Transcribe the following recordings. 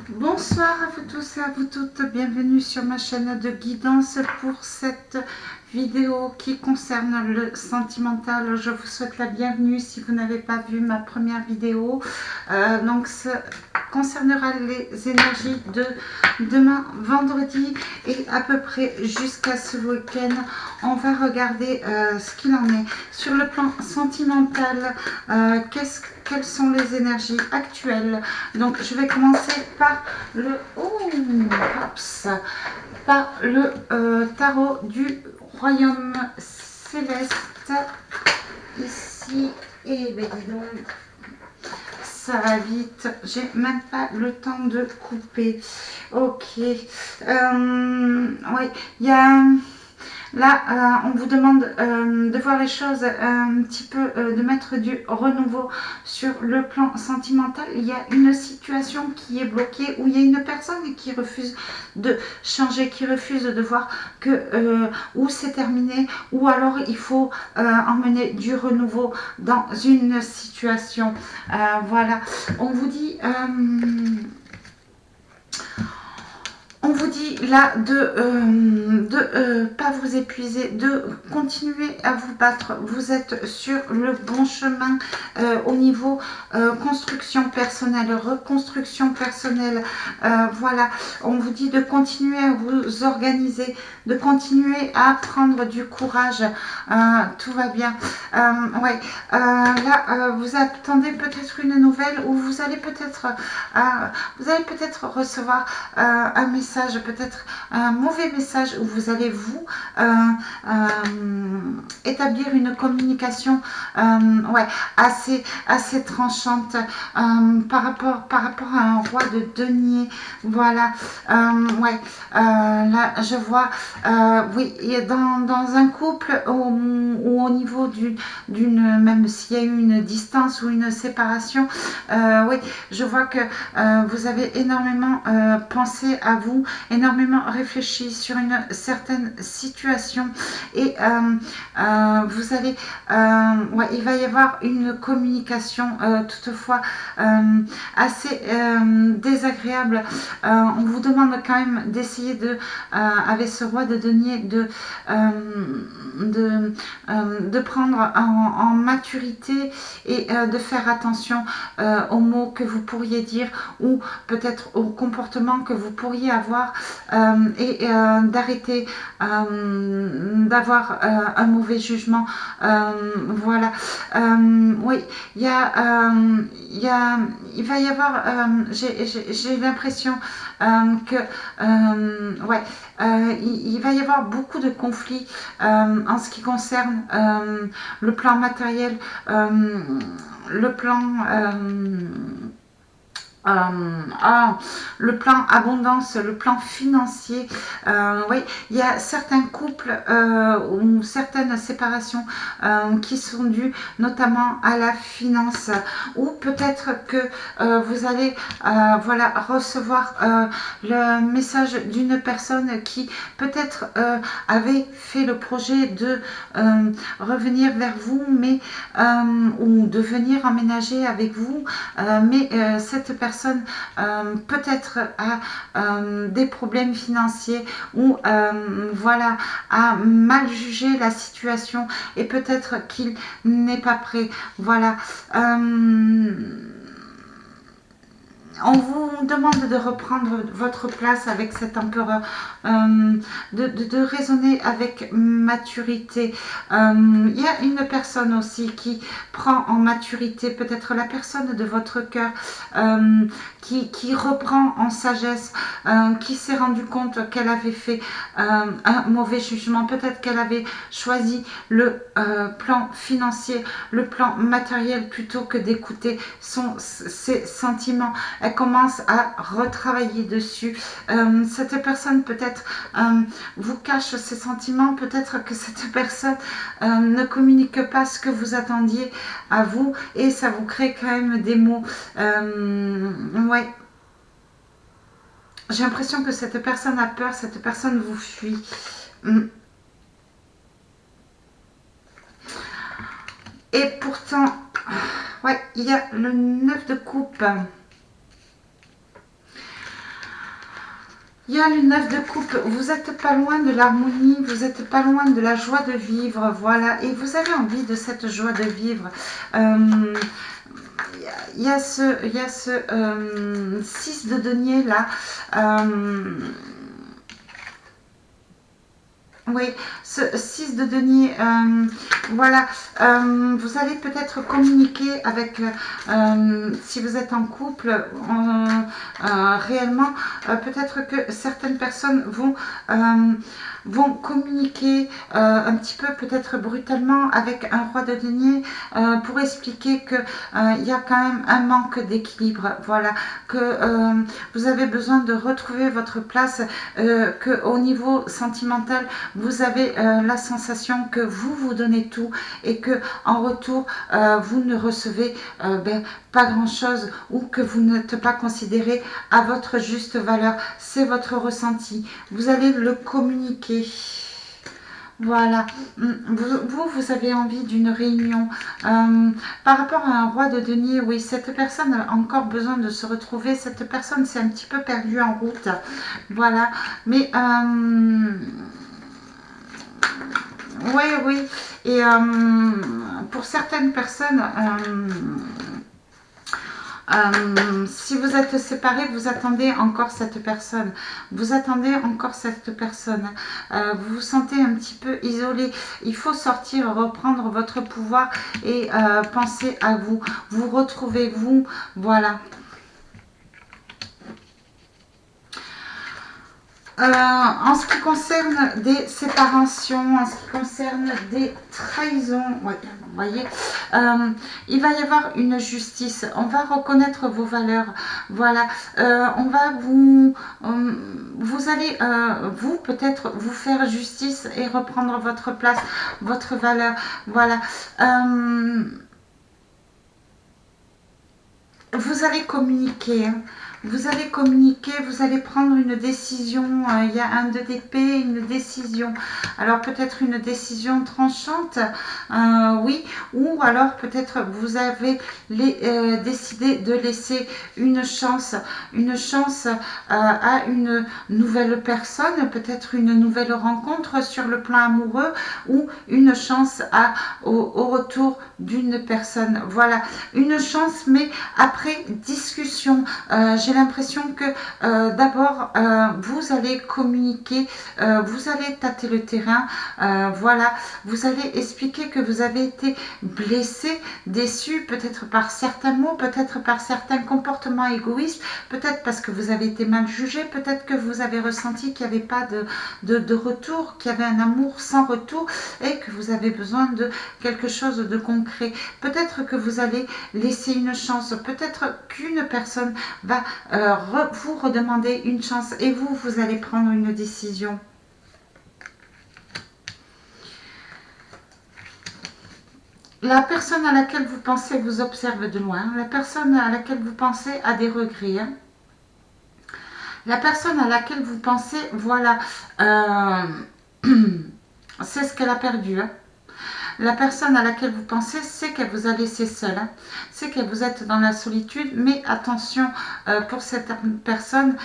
Bonsoir à vous tous et à vous toutes, bienvenue sur ma chaîne de guidance pour cette vidéo qui concerne le sentimental. Je vous souhaite la bienvenue si vous n'avez pas vu ma première vidéo. Donc ça concernera les énergies de demain vendredi et à peu près jusqu'à ce week-end. On va regarder ce qu'il en est sur le plan sentimental. Quelles sont les énergies actuelles? Donc je vais commencer par le tarot du royaume céleste ici. Et ben dis donc, ça va vite, j'ai même pas le temps de couper. Ok, oui, il y a là, on vous demande de voir les choses un petit peu, de mettre du renouveau sur le plan sentimental. Il y a une situation qui est bloquée, où il y a une personne qui refuse de changer, qui refuse de voir que où c'est terminé, ou alors il faut emmener du renouveau dans une situation. Voilà, on vous dit... on vous dit là de pas vous épuiser, de continuer à vous battre. Vous êtes sur le bon chemin au niveau construction personnelle, reconstruction personnelle. Voilà, on vous dit de continuer à vous organiser, de continuer à prendre du courage. Tout va bien. Ouais, là, vous attendez peut-être une nouvelle, ou vous allez peut-être recevoir un message, peut-être un mauvais message, où vous allez vous établir une communication ouais, assez tranchante par rapport à un roi de denier. Voilà, ouais, là je vois, oui, dans un couple, ou au niveau d'une, même s'il y a eu une distance ou une séparation, oui, je vois que vous avez énormément pensé à vous, énormément réfléchi sur une certaine situation, et vous allez, ouais, il va y avoir une communication toutefois assez désagréable. On vous demande quand même d'essayer avec ce roi de denier, de prendre en maturité, et de faire attention aux mots que vous pourriez dire, ou peut-être au comportement que vous pourriez avoir, et d'arrêter d'avoir un mauvais jugement. Voilà, oui, il va y avoir, j'ai l'impression que, ouais, il va y avoir beaucoup de conflits en ce qui concerne le plan matériel, le plan le plan abondance, le plan financier. Oui, il y a certains couples ou certaines séparations qui sont dues notamment à la finance, ou peut-être que vous allez voilà, recevoir le message d'une personne qui peut-être avait fait le projet de revenir vers vous, mais ou de venir emménager avec vous, mais cette personne peut-être a des problèmes financiers, ou voilà, a mal jugé la situation, et peut-être qu'il n'est pas prêt. Voilà, on vous demande de reprendre votre place avec cet empereur, de raisonner avec maturité. Il y a une personne aussi qui prend en maturité, peut-être la personne de votre cœur, qui reprend en sagesse, qui s'est rendu compte qu'elle avait fait un mauvais jugement, peut-être qu'elle avait choisi le plan financier, le plan matériel, plutôt que d'écouter ses sentiments. Elle commence à retravailler dessus. Cette personne peut-être vous cache ses sentiments, peut-être que cette personne ne communique pas ce que vous attendiez à vous, et ça vous crée quand même des mots. Ouais. J'ai l'impression que cette personne a peur, cette personne vous fuit. Et pourtant, ouais, il y a le 9 de coupe. Il y a le 9 de coupe, vous n'êtes pas loin de l'harmonie, vous n'êtes pas loin de la joie de vivre, voilà, et vous avez envie de cette joie de vivre. Il y a ce 6 de denier là. Oui, ce 6 de denier, voilà, vous allez peut-être communiquer avec, si vous êtes en couple, réellement, peut-être que certaines personnes vont communiquer un petit peu, peut-être brutalement, avec un roi de denier pour expliquer que il y a quand même un manque d'équilibre, voilà, que vous avez besoin de retrouver votre place, que au niveau sentimental, vous avez la sensation que vous donnez tout et que en retour, vous ne recevez pas grand-chose ou que vous n'êtes pas considéré à votre juste valeur. C'est votre ressenti. Vous allez le communiquer. Voilà, vous avez envie d'une réunion. Par rapport à un roi de denier, oui, cette personne a encore besoin de se retrouver. Cette personne s'est un petit peu perdue en route. Voilà, mais oui, oui. Et pour certaines personnes, si vous êtes séparés, vous attendez encore cette personne. Vous attendez encore cette personne. Vous vous sentez un petit peu isolé. Il faut sortir, reprendre votre pouvoir et penser à vous. Vous retrouvez vous. Voilà. En ce qui concerne des séparations, en ce qui concerne des trahisons, ouais, vous voyez, il va y avoir une justice. On va reconnaître vos valeurs. Voilà, on va vous allez, vous peut-être vous faire justice et reprendre votre place, votre valeur. Voilà. Vous allez communiquer. Vous allez communiquer, vous allez prendre une décision. Il y a un 2 d'épée, une décision. Alors peut-être une décision tranchante, oui. Ou alors peut-être vous avez décidé de laisser une chance à une nouvelle personne, peut-être une nouvelle rencontre sur le plan amoureux ou une chance au retour d'une personne. Voilà, une chance, mais après discussion. J'ai l'impression que d'abord vous allez communiquer, vous allez tâter le terrain, voilà, vous allez expliquer que vous avez été blessé, déçu, peut-être par certains mots, peut-être par certains comportements égoïstes, peut-être parce que vous avez été mal jugé, peut-être que vous avez ressenti qu'il n'y avait pas de retour, qu'il y avait un amour sans retour et que vous avez besoin de quelque chose de concret. Peut-être que vous allez laisser une chance, peut-être qu'une personne va vous redemander une chance et vous allez prendre une décision. La personne à laquelle vous pensez vous observe de loin. La personne à laquelle vous pensez a des regrets. La personne à laquelle vous pensez, voilà, c'est ce qu'elle a perdu. La personne à laquelle vous pensez sait qu'elle vous a laissé seule, c'est que vous êtes dans la solitude, mais attention pour cette personne,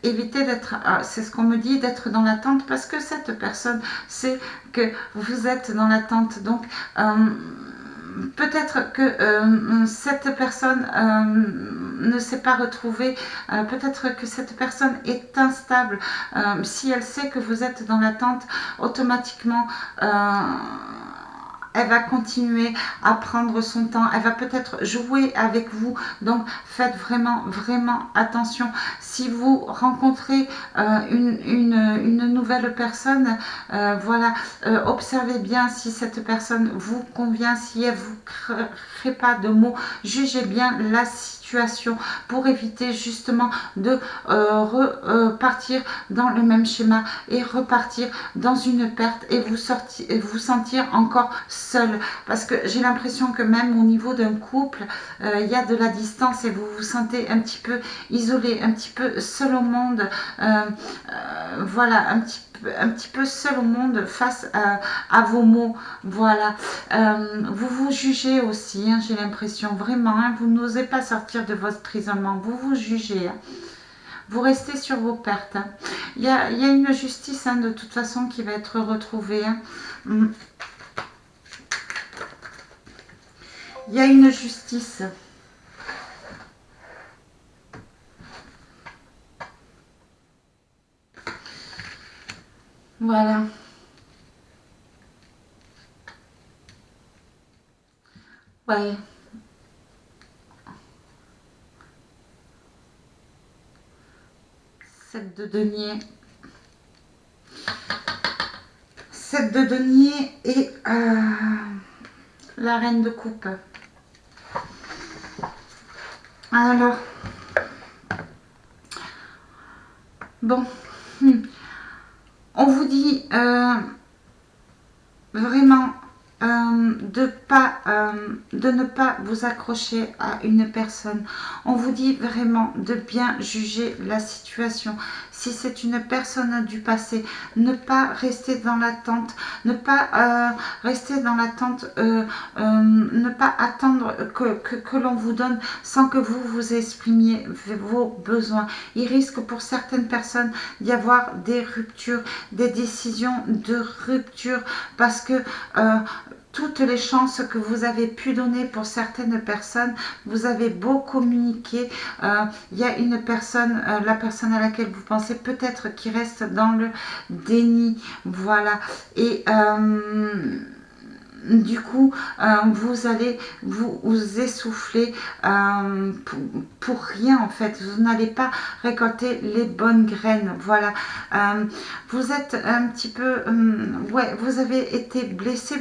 évitez d'être, c'est ce qu'on me dit, d'être dans l'attente parce que cette personne sait que vous êtes dans l'attente. Donc, peut-être que cette personne ne s'est pas retrouvée, peut-être que cette personne est instable. Si elle sait que vous êtes dans l'attente, automatiquement, elle va continuer à prendre son temps, elle va peut-être jouer avec vous, donc faites vraiment attention. Si vous rencontrez une nouvelle personne, voilà, observez bien si cette personne vous convient, si elle vous crée pas de mots, jugez bien la situation pour éviter justement de repartir dans le même schéma et repartir dans une perte et vous sentir encore seul, parce que j'ai l'impression que même au niveau d'un couple, il y a de la distance et vous vous sentez un petit peu isolé, un petit peu seul au monde, voilà, un petit peu seul au monde face à vos mots, voilà. Vous vous jugez aussi, j'ai l'impression, vraiment, vous n'osez pas sortir de votre isolement, vous vous jugez. Vous restez sur vos pertes. Hein. Il y a une justice hein, de toute façon qui va être retrouvée. Hein. Il y a une justice. Voilà. Ouais. 7 de denier. 7 de denier et la reine de coupe. Alors, bon, on vous dit vraiment de ne pas vous accrocher à une personne. On vous dit vraiment de bien juger la situation. Si c'est une personne du passé, ne pas rester dans l'attente, ne pas rester dans l'attente, ne pas attendre que l'on vous donne sans que vous vous exprimiez vos besoins. Il risque pour certaines personnes d'y avoir des ruptures, des décisions de rupture parce que toutes les chances que vous avez pu donner pour certaines personnes, vous avez beau communiquer, il y a une personne, la personne à laquelle vous pensez peut-être qui reste dans le déni, voilà, et du coup, vous allez vous essouffler pour rien en fait. Vous n'allez pas récolter les bonnes graines. Voilà. Vous êtes un petit peu... ouais, vous avez été blessé.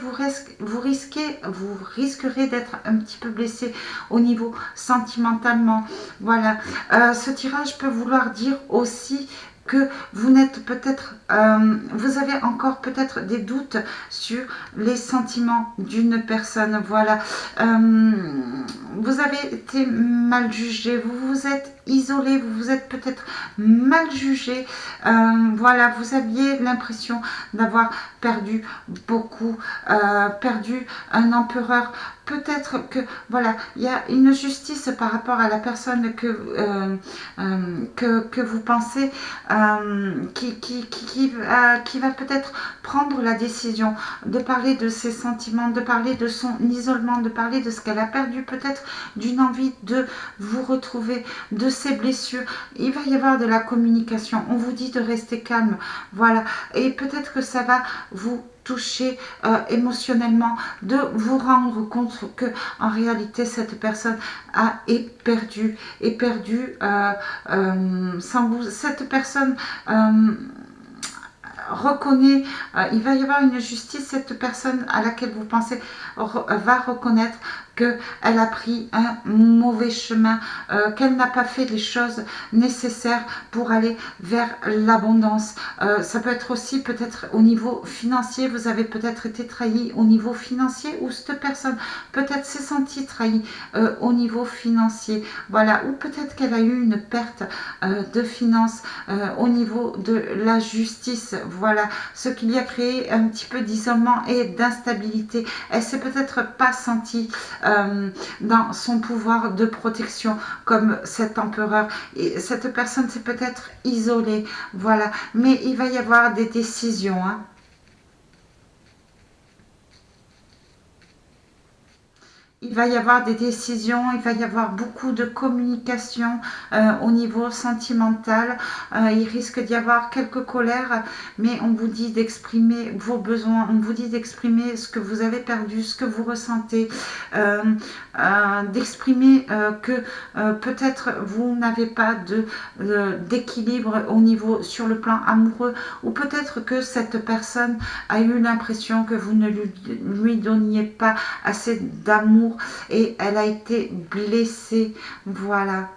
Vous risquerez d'être un petit peu blessé au niveau sentimentalement. Voilà. Ce tirage peut vouloir dire aussi que vous n'êtes peut-être, vous avez encore peut-être des doutes sur les sentiments d'une personne. Voilà, vous avez été mal jugé, vous vous êtes isolé, vous vous êtes peut-être mal jugé. Voilà, vous aviez l'impression d'avoir perdu beaucoup, perdu un empereur. Peut-être que, voilà, il y a une justice par rapport à la personne que vous pensez qui va peut-être prendre la décision de parler de ses sentiments, de parler de son isolement, de parler de ce qu'elle a perdu, peut-être d'une envie de vous retrouver, de ses blessures. Il va y avoir de la communication. On vous dit de rester calme. Voilà. Et peut-être que ça va vous toucher émotionnellement, de vous rendre compte que en réalité cette personne est perdue sans vous. Cette personne reconnaît, il va y avoir une justice, cette personne à laquelle vous pensez va reconnaître qu'elle a pris un mauvais chemin, qu'elle n'a pas fait les choses nécessaires pour aller vers l'abondance. Ça peut être aussi peut-être au niveau financier, vous avez peut-être été trahi au niveau financier ou cette personne peut-être s'est sentie trahie au niveau financier. Voilà, ou peut-être qu'elle a eu une perte de finances au niveau de la justice. Voilà, ce qui lui a créé un petit peu d'isolement et d'instabilité. Elle s'est peut-être pas sentie dans son pouvoir de protection comme cet empereur. Et cette personne s'est peut-être isolée. Voilà, mais il va y avoir des décisions. Hein. Il va y avoir des décisions, il va y avoir beaucoup de communication au niveau sentimental. Il risque d'y avoir quelques colères, mais on vous dit d'exprimer vos besoins, on vous dit d'exprimer ce que vous avez perdu, ce que vous ressentez, d'exprimer que peut-être vous n'avez pas d'équilibre au niveau sur le plan amoureux, ou peut-être que cette personne a eu l'impression que vous ne lui donniez pas assez d'amour et elle a été blessée. Voilà.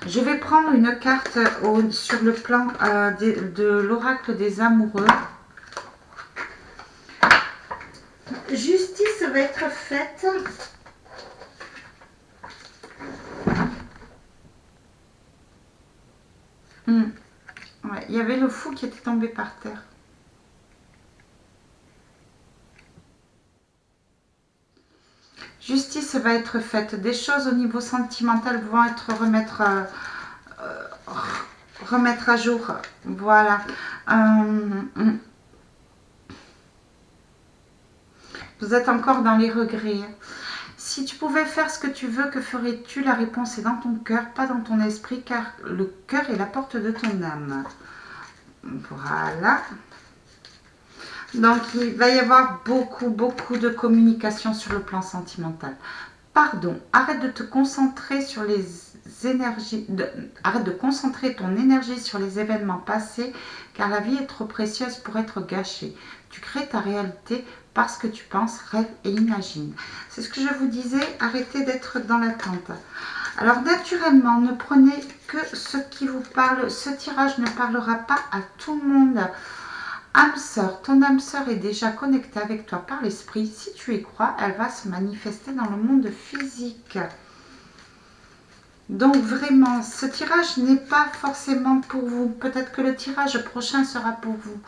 Je vais prendre une carte sur le plan de l'oracle des amoureux. Justice va être faite. Ouais, il y avait le fou qui était tombé par terre. Justice va être faite. Des choses au niveau sentimental vont être remettre à jour. Voilà. Vous êtes encore dans les regrets. Si tu pouvais faire ce que tu veux, que ferais-tu? La réponse est dans ton cœur, pas dans ton esprit, car le cœur est la porte de ton âme. Voilà. Donc, il va y avoir beaucoup de communication sur le plan sentimental. Pardon, arrête de te concentrer sur les énergies, arrête de concentrer ton énergie sur les événements passés, car la vie est trop précieuse pour être gâchée. Tu crées ta réalité parce que tu penses, rêves et imagines. C'est ce que je vous disais, arrêtez d'être dans l'attente. Alors naturellement, ne prenez que ce qui vous parle. Ce tirage ne parlera pas à tout le monde. Âme sœur, ton âme sœur est déjà connectée avec toi par l'esprit. Si tu y crois, elle va se manifester dans le monde physique. Donc vraiment, ce tirage n'est pas forcément pour vous. Peut-être que le tirage prochain sera pour vous.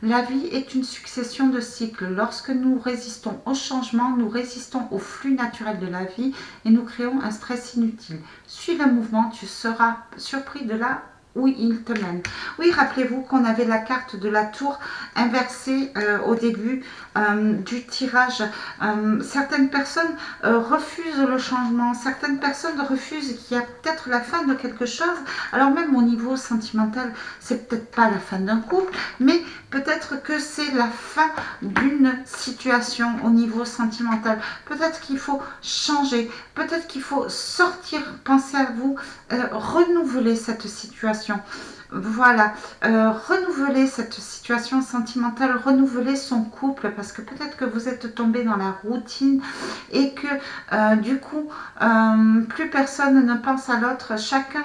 La vie est une succession de cycles. Lorsque nous résistons au changement, nous résistons au flux naturel de la vie et nous créons un stress inutile. Suis le mouvement, tu seras surpris de là où il te mène. Oui, rappelez-vous qu'on avait la carte de la tour inversée au début du tirage. Certaines personnes refusent le changement, certaines personnes refusent qu'il y a peut-être la fin de quelque chose. Alors même au niveau sentimental, c'est peut-être pas la fin d'un couple, mais peut-être que c'est la fin d'une situation au niveau sentimental. Peut-être qu'il faut changer, peut-être qu'il faut sortir, pensez à vous, renouveler cette situation. Voilà, renouveler cette situation sentimentale, renouveler son couple, parce que peut-être que vous êtes tombé dans la routine et que du coup, plus personne ne pense à l'autre, chacun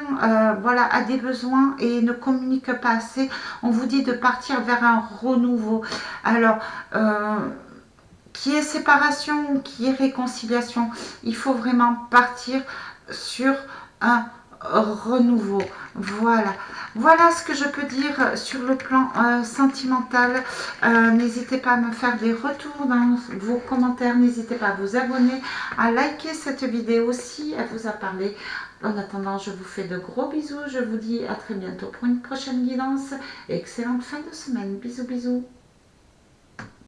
voilà, a des besoins et ne communique pas assez. On vous dit de partir vers un renouveau. Alors, qui est séparation ou qui est réconciliation, il faut vraiment partir sur un renouveau. Voilà. Voilà ce que je peux dire sur le plan sentimental. N'hésitez pas à me faire des retours dans vos commentaires. N'hésitez pas à vous abonner, à liker cette vidéo si elle vous a parlé. En attendant, je vous fais de gros bisous. Je vous dis à très bientôt pour une prochaine guidance. Excellente fin de semaine. Bisous, bisous.